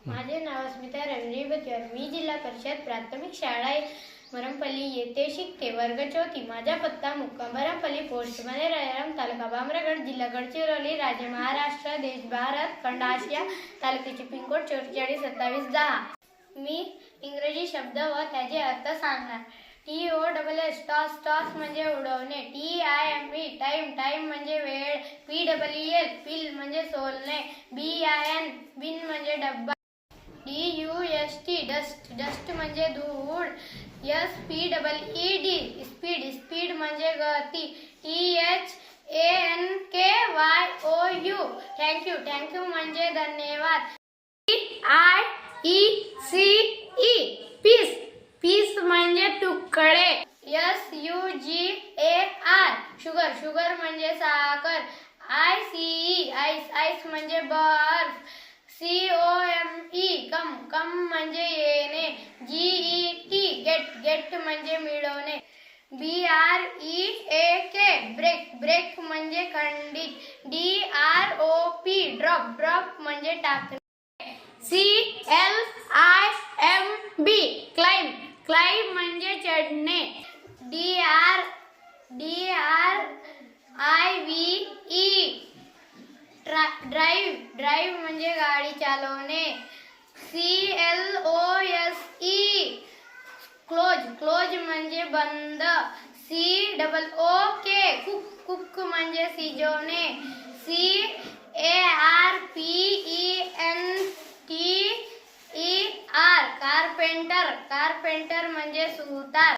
माझे नाव अस्मिता रवींद्र बत्यार. मी जिल्हा परिषद प्राथमिक शाळा मरमपल्ली येथे शिकते. वर्ग 4. माझा पत्ता मुक्काम मरमपल्ली पोस्ट मध्ये राजाराम तालुका भामरागड जिल्हा गडचिरोली राज्य महाराष्ट्र देश भारत खंड आशिया तालुक्याचे पिनकोड 442710. मी इंग्रजी शब्द व त्याचे अर्थ सांगणार. TOSS टॉस टॉस म्हणजे उडवणे. TIME टाइम टाइम म्हणजे वेळ. PWL पिल म्हणजे सोलणे. BIN बिन म्हणजे डब्बा. DUST डस्ट डस्ट म्हणजे धूळ. SPEED स्पीड स्पीड म्हणजे गती. THANKYOU थँक्यू म्हणजे धन्यवाद. PIECE पीस पीस म्हणजे तुकडे. SUGAR शुगर म्हणजे साखर. ICE आईस म्हणजे बर्फ. COME कम म्हणजे येणे. GET गेट म्हणजे मिळवणे. BREAK ब्रेक म्हणजे खंडित. DROP ड्रॉप म्हणजे टाकणे. CLIMB क्लाइंब म्हणजे चढणे. DRIVE ड्राइव्ह म्हणजे गाडी चालवणे. क्लोज म्हणजे बंद. COOK कुक म्हणजे शिजवणे. CARPENTER कारपेंटर म्हणजे सुतार.